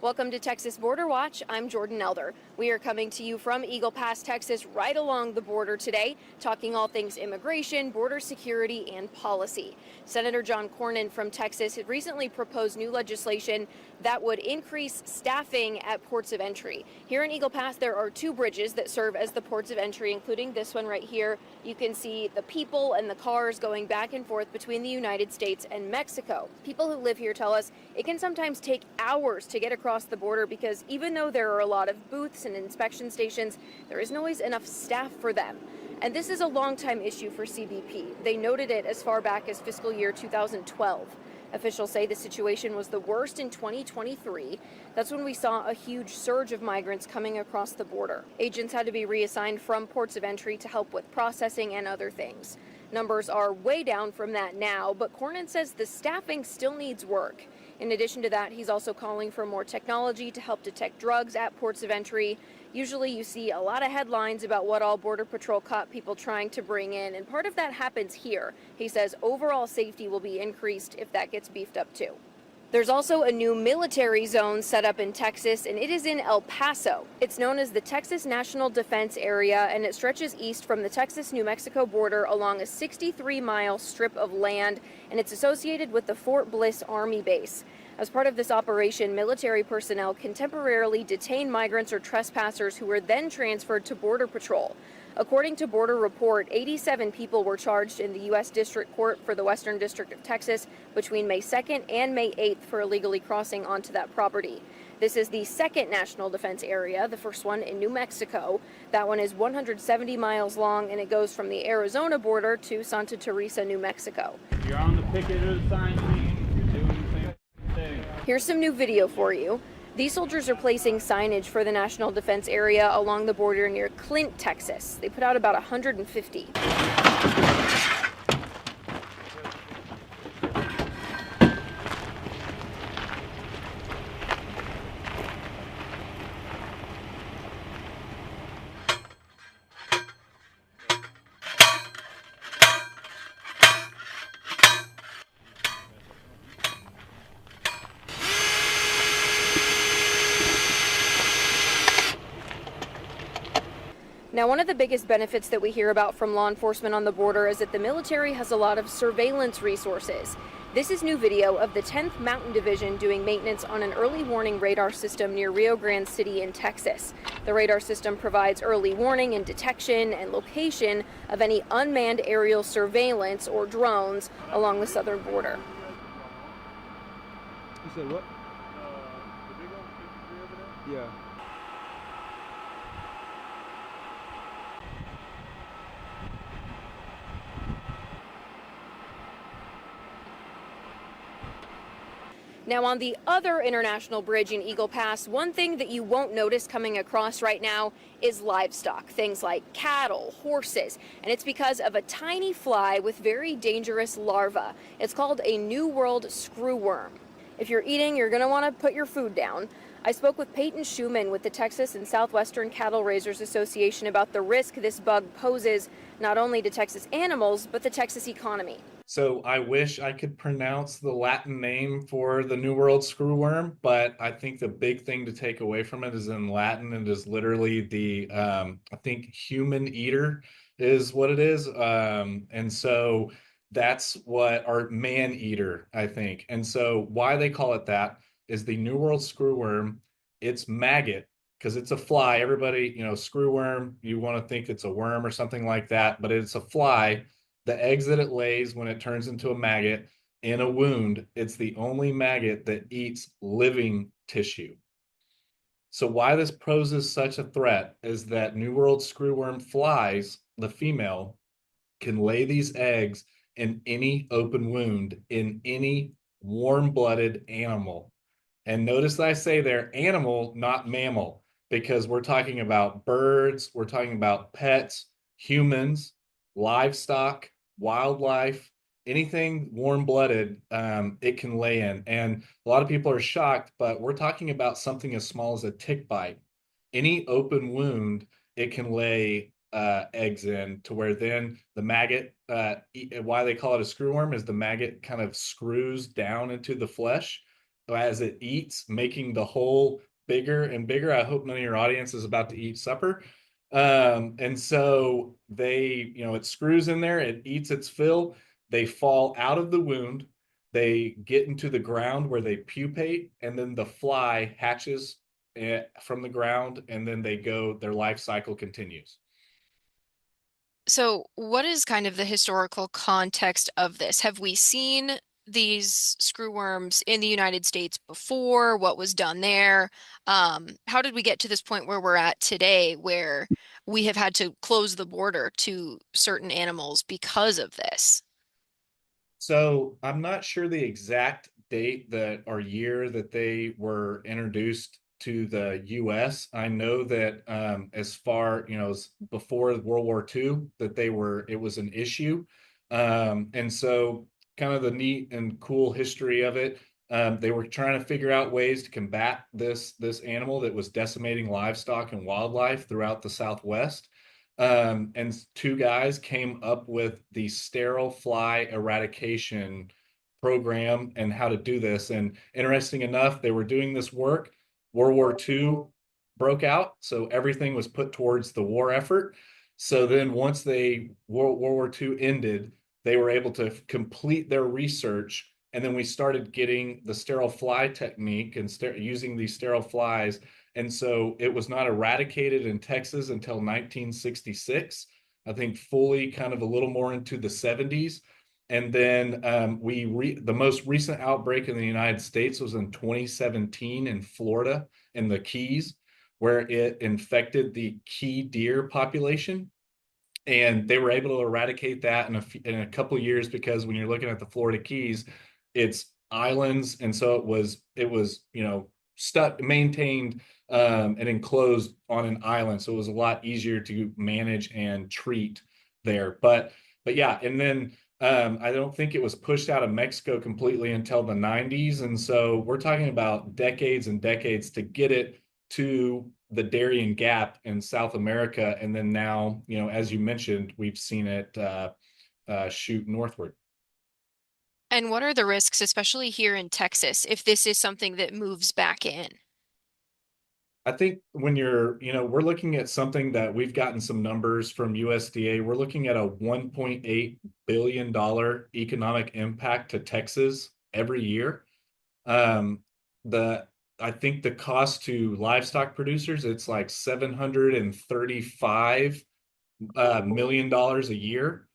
Welcome to Texas Border Watch. I'm Jordan Elder. We are coming to you from Eagle Pass, Texas, right along the border today, talking all things immigration, border security, and policy. Senator John Cornyn from Texas had recently proposed new legislation that would increase staffing at ports of entry. Here in Eagle Pass, there are two bridges that serve as the ports of entry, including this one right here. You can see the people and the cars going back and forth between the United States and Mexico. People who live here tell us it can sometimes take hours to get across the border because even though there are a lot of booths and inspection stations, there isn't always enough staff for them. And this is a long-time issue for CBP. They noted it as far back as fiscal year 2012. Officials say the situation was the worst in 2023. That's when we saw a huge surge of migrants coming across the border. Agents had to be reassigned from ports of entry to help with processing and other things. Numbers are way down from that now, but Cornyn says the staffing still needs work. In addition to that, he's also calling for more technology to help detect drugs at ports of entry. Usually you see a lot of headlines about what all Border Patrol caught people trying to bring in, and part of that happens here. He says overall safety will be increased if that gets beefed up too. There's also a new military zone set up in Texas, and it is in El Paso. It's known as the Texas National Defense Area, and it stretches east from the Texas-New Mexico border along a 63-mile strip of land, and it's associated with the Fort Bliss Army Base. As part of this operation, military personnel can temporarily detain migrants or trespassers who are then transferred to Border Patrol. According to Border Report, 87 people were charged in the U.S. District Court for the Western District of Texas between May 2nd and May 8th for illegally crossing onto that property. This is the second National Defense Area, the first one in New Mexico. That one is 170 miles long, and it goes from the Arizona border to Santa Teresa, New Mexico. You're on the picket of the sign team. You're doing the same thing. Here's some new video for you. These soldiers are placing signage for the National Defense Area along the border near Clint, Texas. They put out about 150. Now, one of the biggest benefits that we hear about from law enforcement on the border is that the military has a lot of surveillance resources. This is new video of the 10th Mountain Division doing maintenance on an early warning radar system near Rio Grande City in Texas. The radar system provides early warning and detection and location of any unmanned aerial surveillance or drones along the southern border. You said what? Yeah. Now, on the other international bridge in Eagle Pass, one thing that you won't notice coming across right now is livestock, things like cattle, horses, and it's because of a tiny fly with very dangerous larvae. It's called a New World screwworm. If you're eating, you're going to want to put your food down. I spoke with Peyton Schumann with the Texas and Southwestern Cattle Raisers Association about the risk this bug poses not only to Texas animals, but the Texas economy. So I wish I could pronounce the Latin name for the New World screwworm, but I think the big thing to take away from it is in Latin. It is literally the, I think human eater is what it is. And so that's what our man eater, I think. And so why they call it that is the New World screwworm. It's maggot because it's a fly. Everybody, screwworm, you want to think it's a worm or something like that, but it's a fly. The eggs that it lays when it turns into a maggot in a wound, it's the only maggot that eats living tissue. So why this poses such a threat is that New World screwworm flies, the female, can lay these eggs in any open wound in any warm-blooded animal. And notice that I say there animal, not mammal, because we're talking about birds, we're talking about pets, humans, livestock, wildlife, anything warm-blooded, it can lay in. And a lot of people are shocked, but we're talking about something as small as a tick bite. Any open wound, it can lay eggs in, to where then the maggot, why they call it a screwworm is the maggot kind of screws down into the flesh as it eats, making the hole bigger and bigger. I hope none of your audience is about to eat supper. And so it screws in there, it eats its fill, they fall out of the wound, they get into the ground where they pupate, and then the fly hatches from the ground, and then their life cycle continues. So, what is kind of the historical context of this? Have we seen these screwworms in the United States before? What was done there? How did we get to this point where we're at today, where we have had to close the border to certain animals because of this? So I'm not sure the exact date that or year that they were introduced to the US. I know that as far, as before World War II, that it was an issue. And so kind of the neat and cool history of it, they were trying to figure out ways to combat this animal that was decimating livestock and wildlife throughout the Southwest. And two guys came up with the sterile fly eradication program and how to do this. And interesting enough, they were doing this work. World War II broke out, so everything was put towards the war effort. So then once World War II ended, they were able to complete their research. And then we started getting the sterile fly technique and using these sterile flies, and so it was not eradicated in Texas until 1966. I think fully kind of a little more into the 70s. And then the most recent outbreak in the United States was in 2017 in Florida, in the Keys, where it infected the key deer population. And they were able to eradicate that in a couple of years, because when you're looking at the Florida Keys, it's islands, and so it was stuck, maintained, and enclosed on an island, so it was a lot easier to manage and treat there. But yeah, and then I don't think it was pushed out of Mexico completely until the 90s, and so we're talking about decades and decades to get it to the Darien Gap in South America, and then now, as you mentioned, we've seen it shoot northward. And what are the risks, especially here in Texas, if this is something that moves back in? I think we're looking at something that we've gotten some numbers from USDA. We're looking at a $1.8 billion economic impact to Texas every year. Um, the I think the cost to livestock producers, it's like $735 million dollars a year.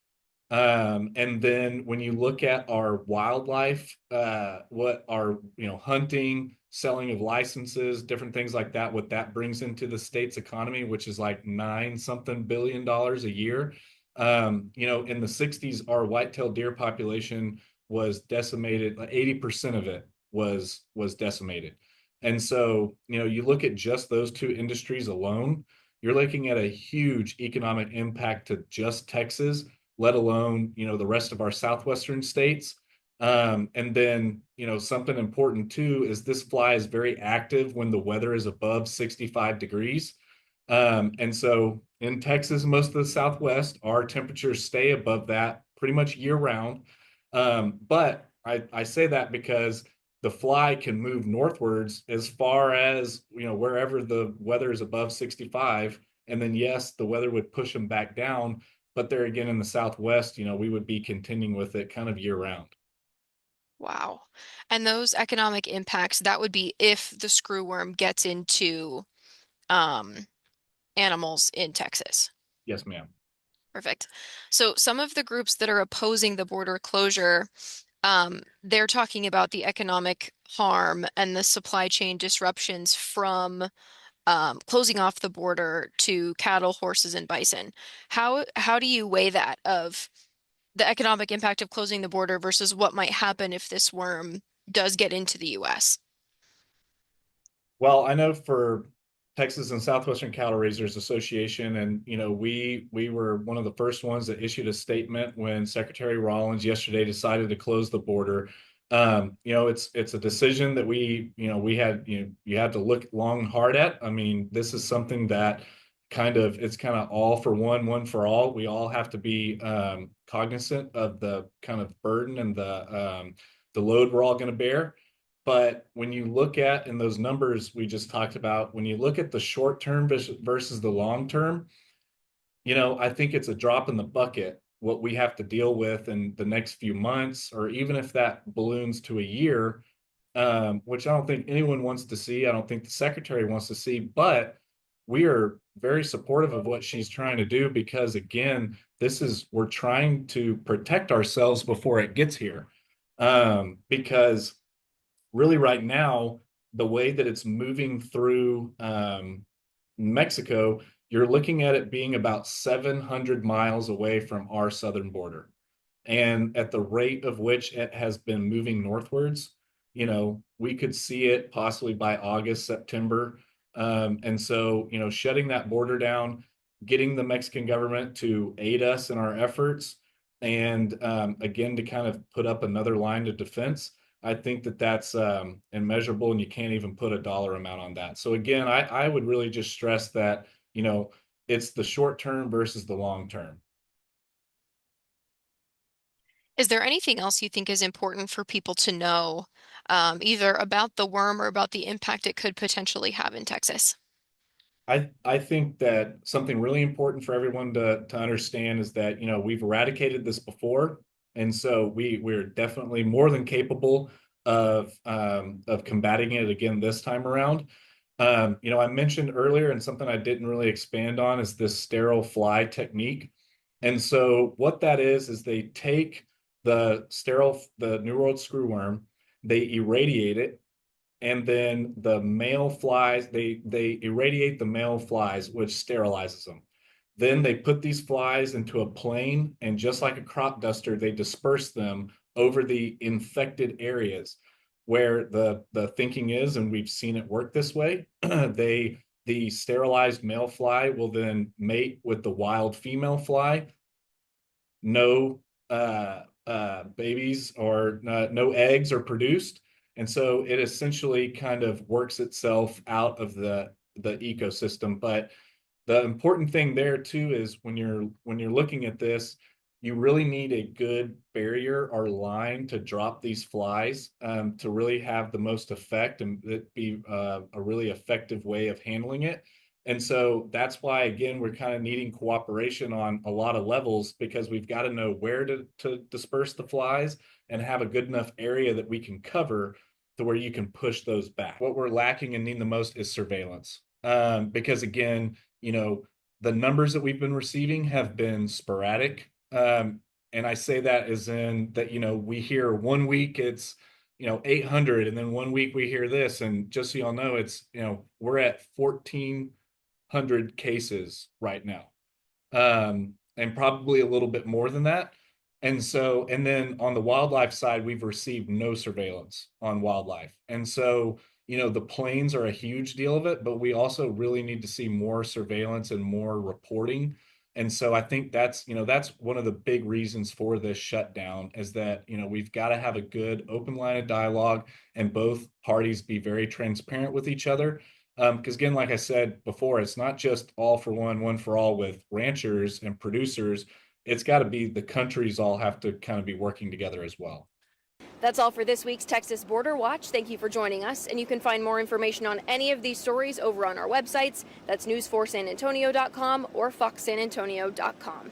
And then when you look at our wildlife, what our, hunting, selling of licenses, different things like that, what that brings into the state's economy, which is like nine something billion dollars a year. In the 60s, our white-tailed deer population was decimated, like 80% of it was decimated. And so, you look at just those two industries alone, you're looking at a huge economic impact to just Texas, let alone, the rest of our southwestern states. And then, something important too is this fly is very active when the weather is above 65 degrees. And so in Texas, most of the Southwest, our temperatures stay above that pretty much year round. But I say that because the fly can move northwards as far as, wherever the weather is above 65. And then, yes, the weather would push them back down. But there again, in the Southwest, we would be contending with it kind of year round. Wow. And those economic impacts, that would be if the screwworm gets into um, animals in Texas. Yes, ma'am. Perfect. So some of the groups that are opposing the border closure, they're talking about the economic harm and the supply chain disruptions from closing off the border to cattle, horses, and bison. How do you weigh that of the economic impact of closing the border versus what might happen if this worm does get into the US? Well, I know for Texas and Southwestern Cattle Raisers Association, and we were one of the first ones that issued a statement when Secretary Rollins yesterday decided to close the border. It's a decision that we had you had to look long and hard at. I mean, this is something that it's kind of all for one for all. We all have to be cognizant of the kind of burden and the load we're all going to bear. But when you look at, in those numbers we just talked about, when you look at the short term versus the long term, I think it's a drop in the bucket what we have to deal with in the next few months, or even if that balloons to a year, which I don't think anyone wants to see. I don't think the secretary wants to see, but we are very supportive of what she's trying to do because, again, we're trying to protect ourselves before it gets here. Because really right now, the way that it's moving through Mexico, you're looking at it being about 700 miles away from our southern border. And at the rate of which it has been moving northwards, we could see it possibly by August, September. And so, shutting that border down, getting the Mexican government to aid us in our efforts, and again, to kind of put up another line of defense, I think that that's immeasurable, and you can't even put a dollar amount on that. So again, I would really just stress that, it's the short term versus the long term. Is there anything else you think is important for people to know, either about the worm or about the impact it could potentially have in Texas? I think that something really important for everyone to understand is that, we've eradicated this before. And so we're definitely more than capable of combating it again this time around. I mentioned earlier, and something I didn't really expand on, is this sterile fly technique. And so what that is they take the New World screwworm, they irradiate it, and then the male flies, they irradiate the male flies, which sterilizes them. Then they put these flies into a plane, and just like a crop duster, they disperse them over the infected areas where the thinking is, and we've seen it work this way. The sterilized male fly will then mate with the wild female fly. No babies or no eggs are produced. And so it essentially kind of works itself out of the ecosystem. But the important thing there too is when you're looking at this, you really need a good barrier or line to drop these flies, to really have the most effect and it be a really effective way of handling it. And so that's why, again, we're kind of needing cooperation on a lot of levels, because we've got to know where to disperse the flies and have a good enough area that we can cover to where you can push those back. What we're lacking and need the most is surveillance. Because again, the numbers that we've been receiving have been sporadic. And I say that as in that, we hear 1 week it's, 800, and then 1 week we hear this. And just so y'all know, it's, we're at 1,400 cases right now. And probably a little bit more than that. And so, and then on the wildlife side, we've received no surveillance on wildlife. And so, the planes are a huge deal of it, but we also really need to see more surveillance and more reporting. And so I think that's one of the big reasons for this shutdown, is that, we've got to have a good open line of dialogue and both parties be very transparent with each other. Because again, like I said before, it's not just all for one for all with ranchers and producers. It's got to be the countries all have to kind of be working together as well. That's all for this week's Texas Border Watch. Thank you for joining us, and you can find more information on any of these stories over on our websites. That's news4sanantonio.com or foxsanantonio.com.